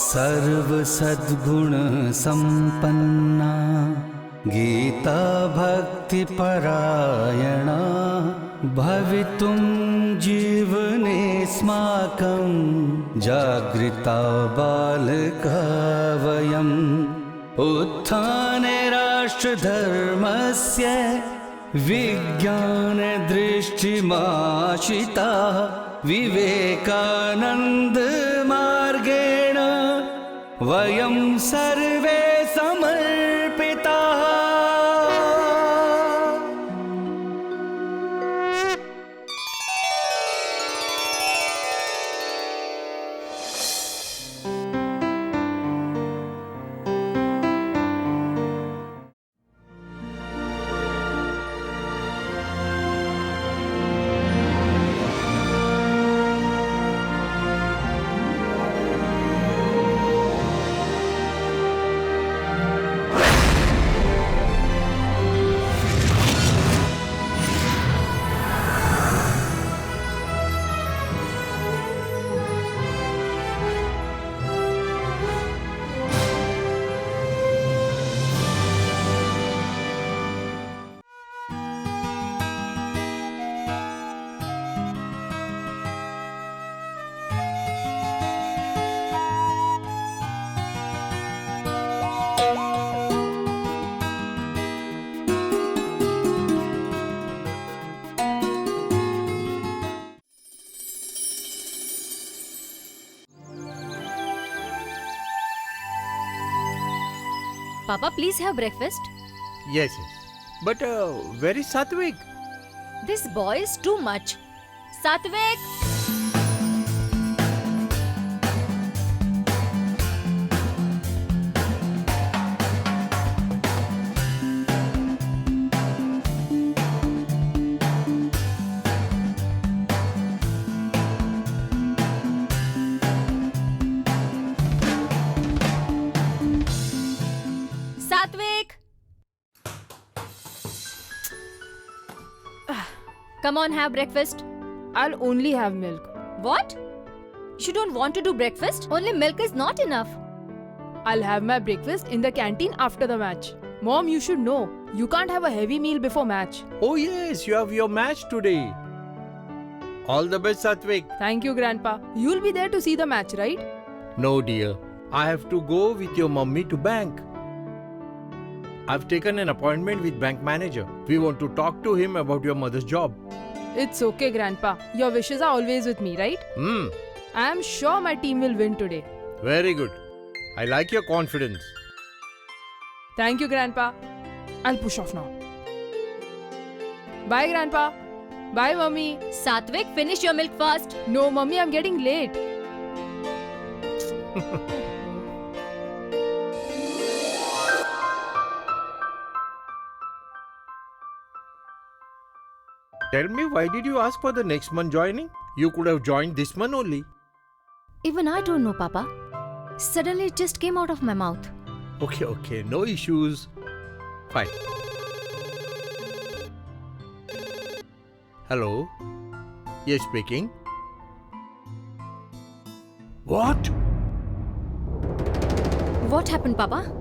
सर्व सद्गुण संपन्ना गीता भक्ति परायणा भवितुं जीवनेऽस्माकं जागृता बालका वयम् उत्थाने राष्ट्रधर्मस्य विज्ञानदृष्टिमाशिता विवेकानन्दमार्गेण वयं सर्वे समर्पिताः। Papa, please have breakfast. Yes. But where is Satvik? This boy is too much. Satvik! Satvik! Come on, have breakfast. I'll only have milk. What? You don't want to do breakfast? Only milk is not enough. I'll have my breakfast in the canteen after the match. Mom, you should know, you can't have a heavy meal before match. Oh yes, you have your match today. All the best, Satvik. Thank you, Grandpa. You'll be there to see the match, right? No dear, I have to go with your mummy to bank. I've taken an appointment with bank manager. We want to talk to him about your mother's job. It's okay, Grandpa. Your wishes are always with me, right? I am sure my team will win today. Very good. I like your confidence. Thank you, Grandpa. I'll push off now. Bye, Grandpa. Bye, Mummy. Satvik, finish your milk first. No, Mummy, I'm getting late. Tell me, why did you ask for the next month joining? You could have joined this month only. Even I don't know, Papa. Suddenly it just came out of my mouth. Okay, no issues. Fine. Hello? Yes, speaking. What? What happened, Papa?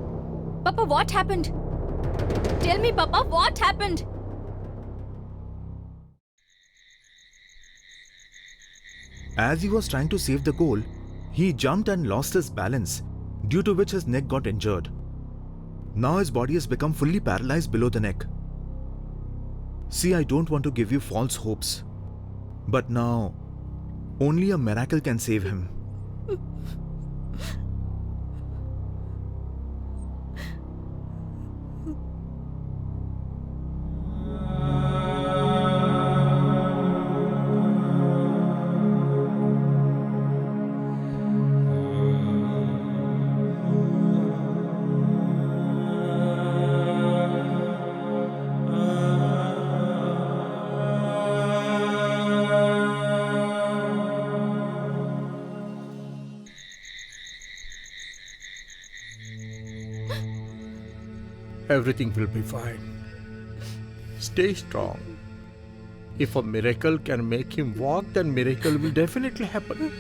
Papa, what happened? Tell me, Papa, what happened? As he was trying to save the goal, he jumped and lost his balance, due to which his neck got injured. Now his body has become fully paralyzed below the neck. See, I don't want to give you false hopes, but now only a miracle can save him. Everything will be fine. Stay strong. If a miracle can make him walk, then miracle will definitely happen.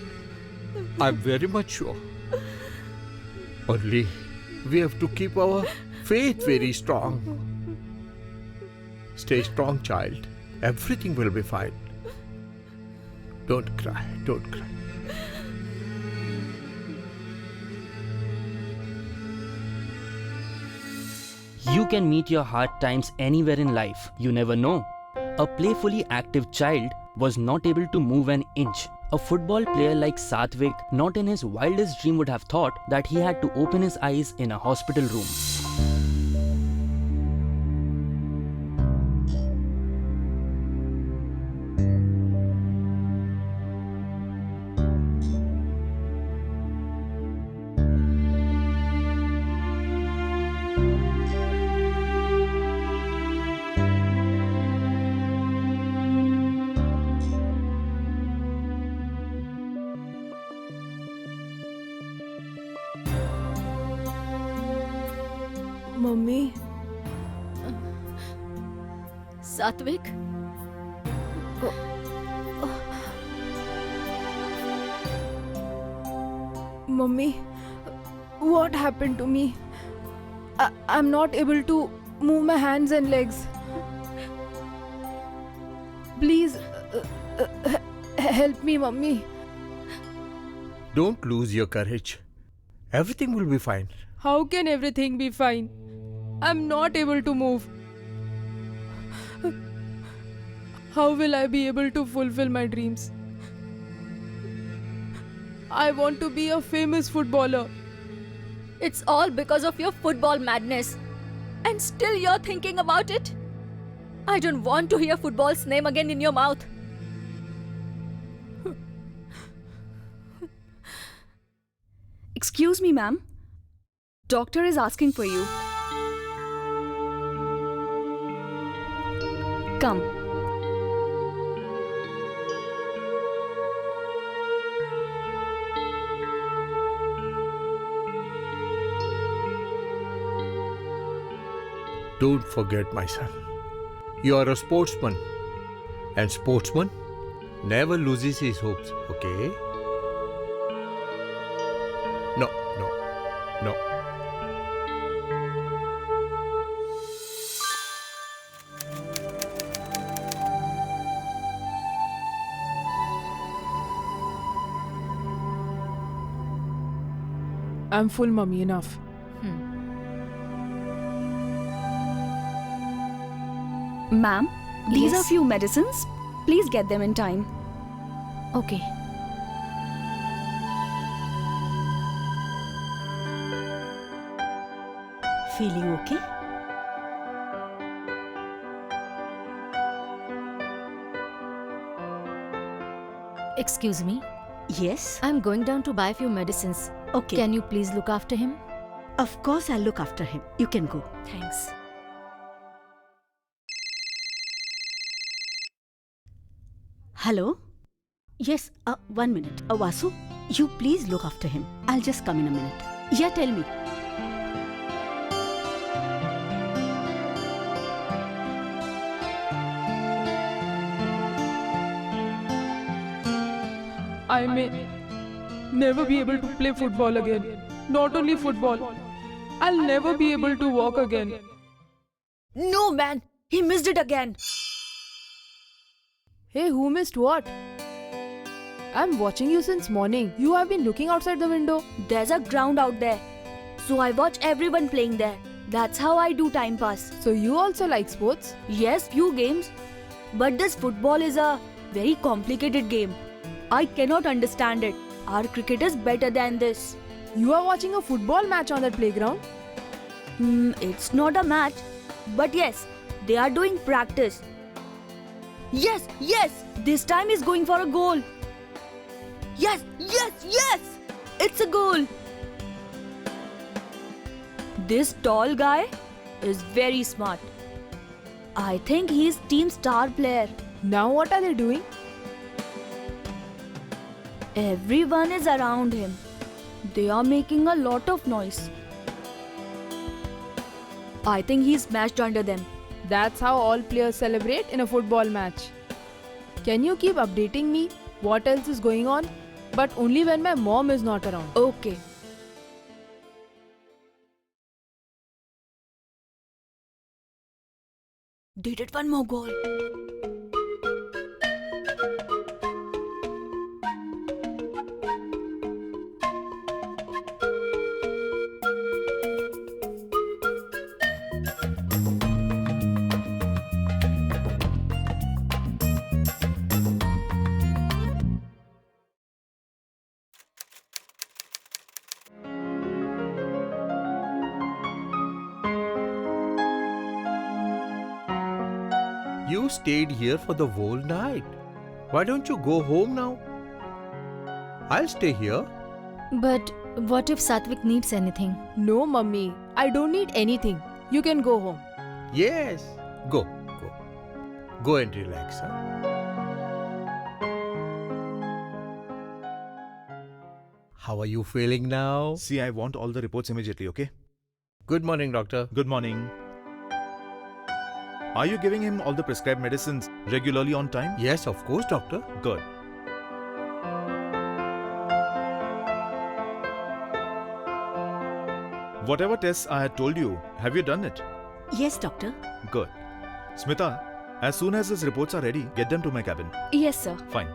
I'm very much sure. Only we have to keep our faith very strong. Stay strong, child. Everything will be fine. Don't cry, don't cry. You can meet your hard times anywhere in life. You never know. A playfully active child was not able to move an inch. A football player like Satvik, not in his wildest dream would have thought that he had to open his eyes in a hospital room. Mummy, Satvik? Mummy, what happened to me? I'm not able to move my hands and legs. Please help me, Mummy. Don't lose your courage. Everything will be fine. How can everything be fine? I'm not able to move. How will I be able to fulfill my dreams? I want to be a famous footballer. It's all because of your football madness. And still you're thinking about it? I don't want to hear football's name again in your mouth. Excuse me, ma'am. Doctor is asking for you. Come. Don't forget, my son. You are a sportsman. And sportsman never loses his hopes, okay? No. I'm full, Mummy, enough. Ma'am, these are Yes? few medicines. Please get them in time. Okay. Feeling okay? Excuse me. Yes. I'm going down to buy a few medicines. Okay. Can you please look after him? Of course, I'll look after him. You can go. Thanks. Hello? Yes, 1 minute. Vasu, you please look after him. I'll just come in a minute. Yeah, tell me. I may never be able to play football again. Not only football, I'll never be able to walk again. No, man. He missed it again. Hey, who missed what? I'm watching you since morning. You have been looking outside the window. There's a ground out there. So I watch everyone playing there. That's how I do time pass. So you also like sports? Yes, few games. But this football is a very complicated game. I cannot understand it. Our cricket is better than this. You are watching a football match on that playground? It's not a match. But yes, they are doing practice. Yes! This time he's going for a goal. Yes! It's a goal. This tall guy is very smart. I think he's team star player. Now what are they doing? Everyone is around him. They are making a lot of noise. I think he's smashed under them. That's how all players celebrate in a football match. Can you keep updating me? What else is going on? but only when my mom is not around. Okay. They did one more goal. You stayed here for the whole night. Why don't you go home now? I'll stay here. But what if Satvik needs anything? No, mummy, I don't need anything. You can go home. Yes. Go. Go and relax. Huh? How are you feeling now? See, I want all the reports immediately, okay? Good morning, doctor. Good morning. Are you giving him all the prescribed medicines regularly on time? Yes, of course, doctor. Good. Whatever tests I had told you, have you done it? Yes, doctor. Good. Smita, as soon as his reports are ready, get them to my cabin. Yes, sir. Fine.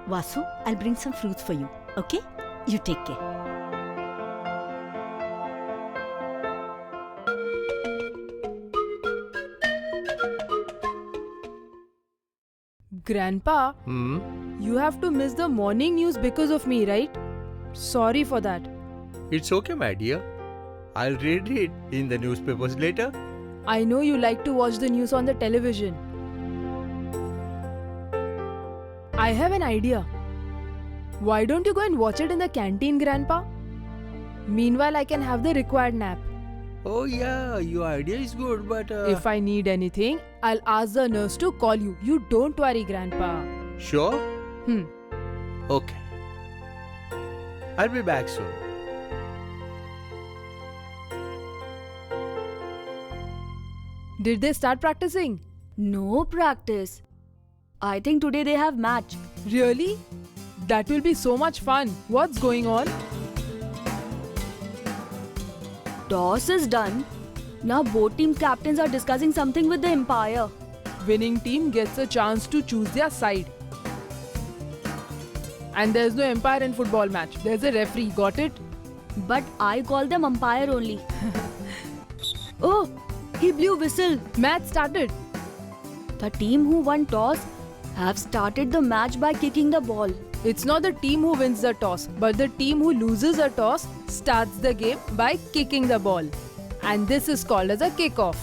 Vasu, I'll bring some fruits for you. Okay? You take care. Grandpa, you have to miss the morning news because of me, right? Sorry for that. It's okay, my dear. I'll read it in the newspapers later. I know you like to watch the news on the television. I have an idea. Why don't you go and watch it in the canteen, Grandpa? Meanwhile, I can have the required nap. Oh yeah, your idea is good, but... If I need anything, I'll ask the nurse to call you. You don't worry, Grandpa. Sure? Hmm. Okay. I'll be back soon. Did they start practicing? No practice. I think today they have match. Really? That will be so much fun. What's going on? Toss is done. Now both team captains are discussing something with the umpire. Winning team gets a chance to choose their side. And there's no umpire in football match. There's a referee. Got it? But I call them umpire only. Oh, he blew whistle. Match started. The team who won toss have started the match by kicking the ball. It's not the team who wins the toss, but the team who loses a toss starts the game by kicking the ball. And this is called as a kickoff.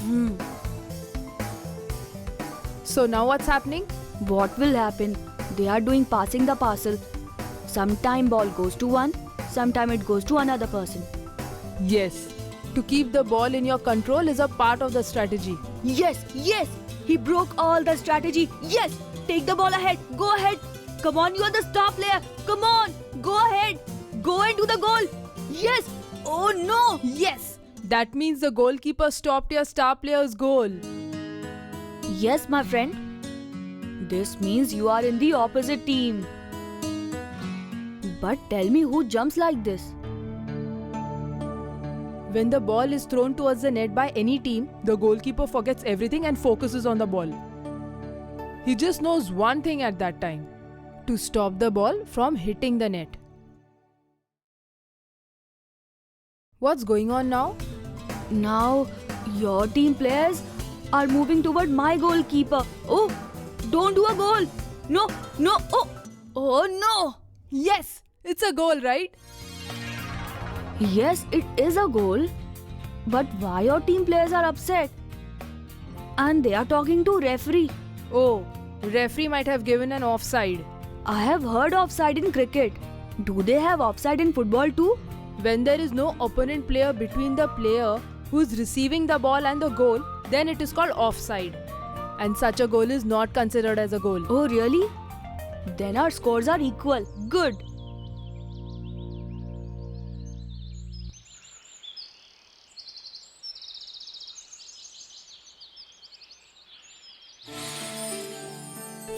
So now what's happening? What will happen? They are doing passing the parcel. Sometime ball goes to one, sometime it goes to another person. Yes. To keep the ball in your control is a part of the strategy. Yes, yes! He broke all the strategy. Yes! Take the ball ahead. Go ahead. Come on, you are the star player. Come on. Go ahead. Go and do the goal. Yes. Oh no. Yes. That means the goalkeeper stopped your star player's goal. Yes, my friend. This means you are in the opposite team. But tell me who jumps like this? When the ball is thrown towards the net by any team, the goalkeeper forgets everything and focuses on the ball. He just knows one thing at that time: to stop the ball from hitting the net. What's going on now? Now, your team players are moving toward my goalkeeper. Oh, don't do a goal. No, no, oh no. Yes, it's a goal, right? Yes, it is a goal. But why your team players are upset? And they are talking to referee. Oh, referee might have given an offside. I have heard offside in cricket. Do they have offside in football too? When there is no opponent player between the player who is receiving the ball and the goal, then it is called offside. And such a goal is not considered as a goal. Oh, really? Then our scores are equal. Good.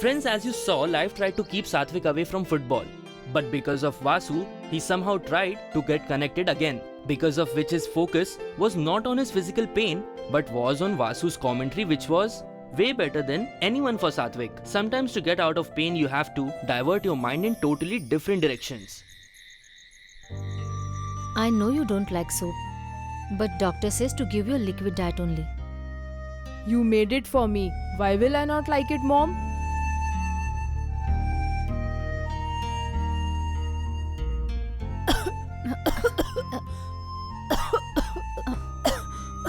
Friends, as you saw, life tried to keep Satvik away from football. But because of Vasu, he somehow tried to get connected again, because of which his focus was not on his physical pain, but was on Vasu's commentary, which was way better than anyone for Satvik. Sometimes to get out of pain, you have to divert your mind in totally different directions. I know you don't like soup, but doctor says to give you a liquid diet only. You made it for me. Why will I not like it, Mom?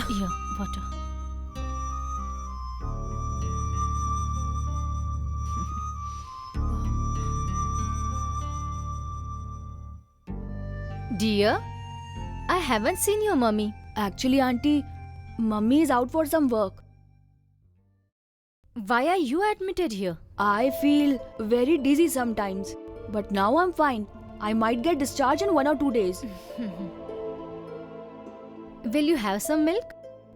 Here, water. Dear, I haven't seen your mummy. Actually, Auntie, Mummy is out for some work. Why are you admitted here? I feel very dizzy sometimes. But now I'm fine. I might get discharged in 1 or 2 days. Will you have some milk?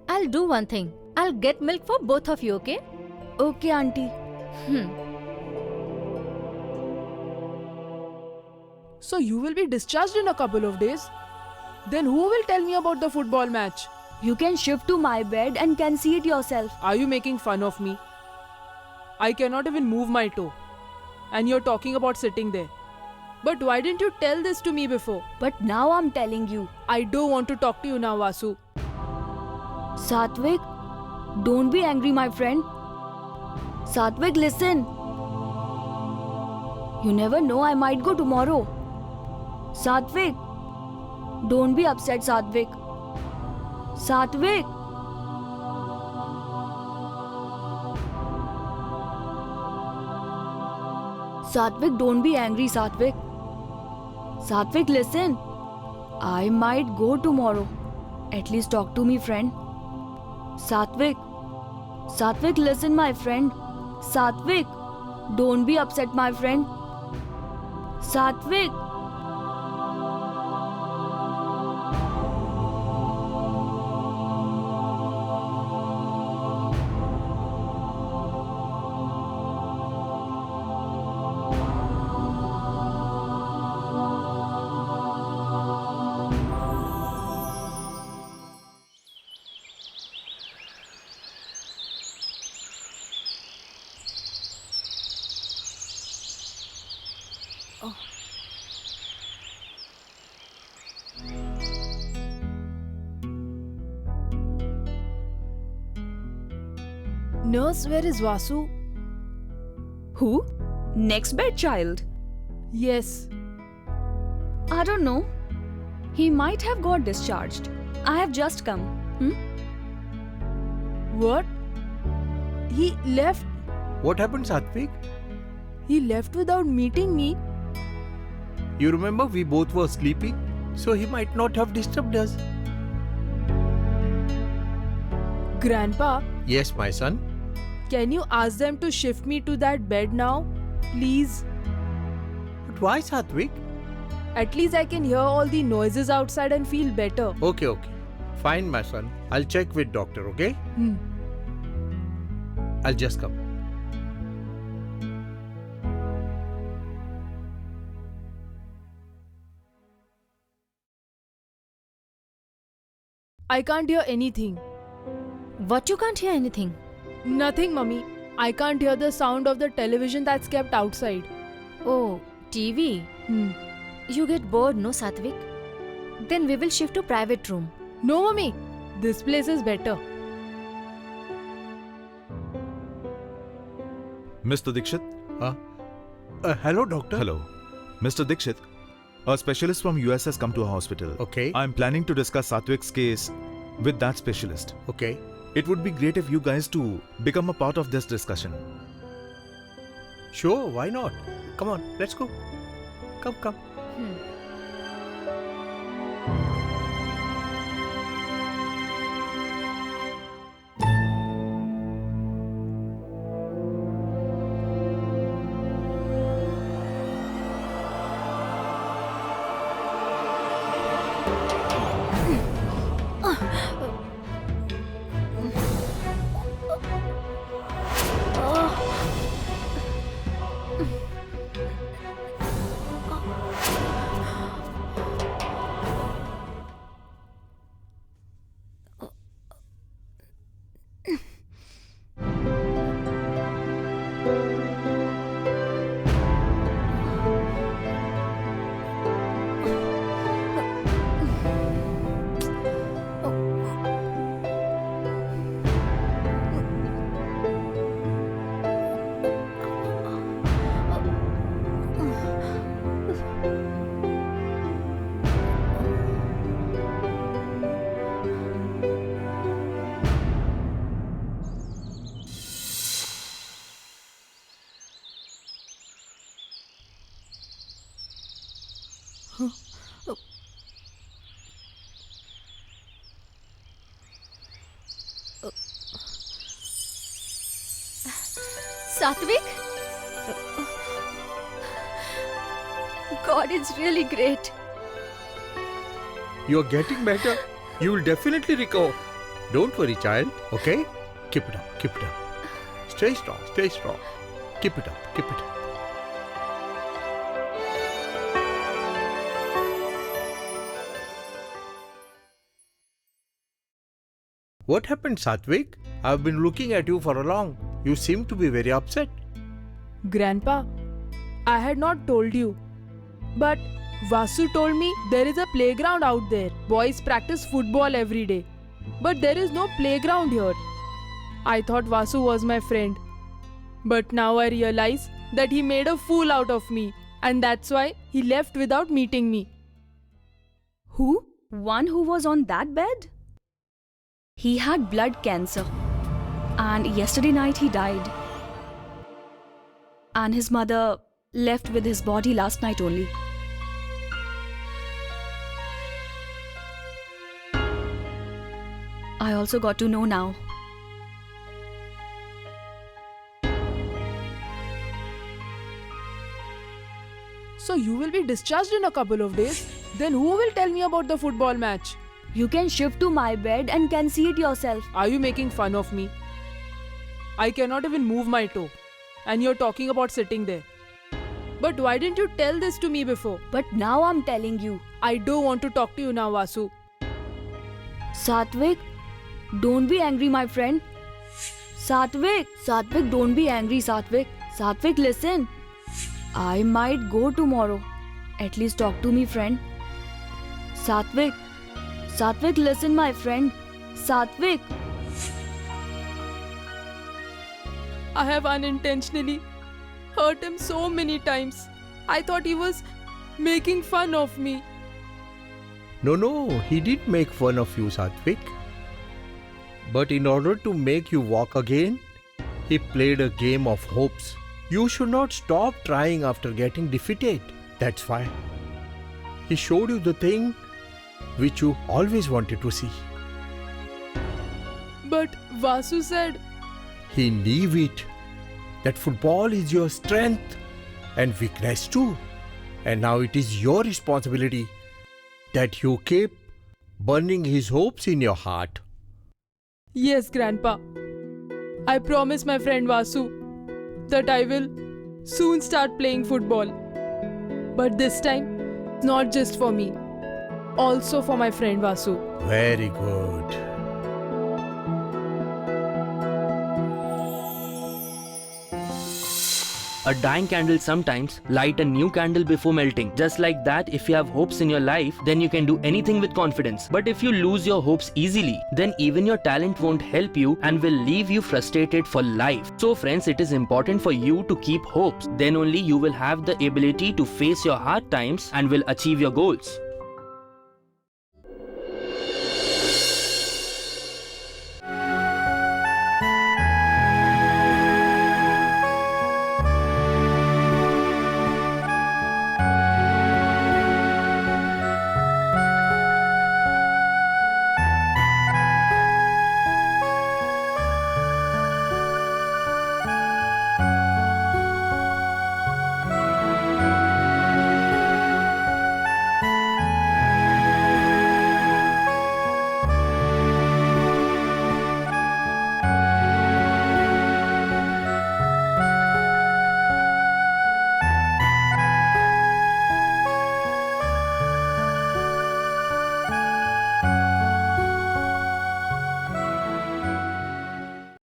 I'll do one thing. I'll get milk for both of you, okay? Okay, Auntie. So you will be discharged in a couple of days? Then who will tell me about the football match? You can shift to my bed and can see it yourself. Are you making fun of me? I cannot even move my toe. And you're talking about sitting there. But why didn't you tell this to me before? But now I'm telling you. I don't want to talk to you now, Vasu. Satvik, don't be angry, my friend. Satvik, listen. You never know, I might go tomorrow. Satvik, don't be upset, Satvik. Satvik. Satvik, don't be angry, Satvik. Satvik, listen. I might go tomorrow. At least talk to me, friend. Satvik. Satvik, listen, my friend. Satvik. Don't be upset, my friend. Satvik. Nurse, where is Vasu? Who? Next bed child? Yes. I don't know. He might have got discharged. I have just come. What? He left. What happened, Satvik? He left without meeting me. You remember we both were sleepy, so he might not have disturbed us. Grandpa, Yes, my son. can you ask them to shift me to that bed now? Please. But why, Satvik? At least I can hear all the noises outside and feel better. Okay. Fine, my son. I'll check with doctor, okay? I'll just come. I can't hear anything. What, you can't hear anything? Nothing, Mummy. I can't hear the sound of the television that's kept outside. Oh, TV. You get bored, no, Satvik? Then we will shift to private room. No, Mummy. This place is better. Mr. Dikshit? Hello, doctor. Hello. Mr. Dikshit, a specialist from US has come to our hospital. Okay. I'm planning to discuss Satvik's case with that specialist. Okay. It would be great if you guys to become a part of this discussion. Sure, why not? Come on, let's go. Come. Satvik? God, it's really great. You're getting better. You will definitely recover. Don't worry, child. Okay? Keep it up. Keep it up. Stay strong. Stay strong. Keep it up. Keep it up. What happened, Satvik? I've been looking at you for a long. You seem to be very upset. Grandpa, I had not told you. But Vasu told me there is a playground out there. Boys practice football every day. But there is no playground here. I thought Vasu was my friend. But now I realize that he made a fool out of me. And that's why he left without meeting me. Who? One who was on that bed? He had blood cancer. And yesterday night he died. And his mother left with his body last night only. I also got to know now. So you will be discharged in a couple of days? Then who will tell me about the football match? You can shift to my bed and can see it yourself. Are you making fun of me? I cannot even move my toe. And you're talking about sitting there. But why didn't you tell this to me before? But now I'm telling you. I don't want to talk to you now, Vasu. Satvik, don't be angry, my friend. Satvik, don't be angry, Satvik. Satvik, listen. I might go tomorrow. At least talk to me, friend. Satvik, listen, my friend. Satvik. I have unintentionally hurt him so many times. I thought he was making fun of me. No, he did make fun of you, Satvik. But in order to make you walk again, he played a game of hopes. You should not stop trying after getting defeated. That's why. He showed you the thing which you always wanted to see. But Vasu said, He knew it. That football is your strength and weakness too. And now it is your responsibility that you keep burning his hopes in your heart. yes, Grandpa. I promise my friend Vasu that I will soon start playing football. But this time, not just for me, also for my friend Vasu. Very good. A dying candle sometimes light a new candle before melting. Just like that, if you have hopes in your life, then you can do anything with confidence. But if you lose your hopes easily, then even your talent won't help you and will leave you frustrated for life. So friends, it is important for you to keep hopes. Then only you will have the ability to face your hard times and will achieve your goals.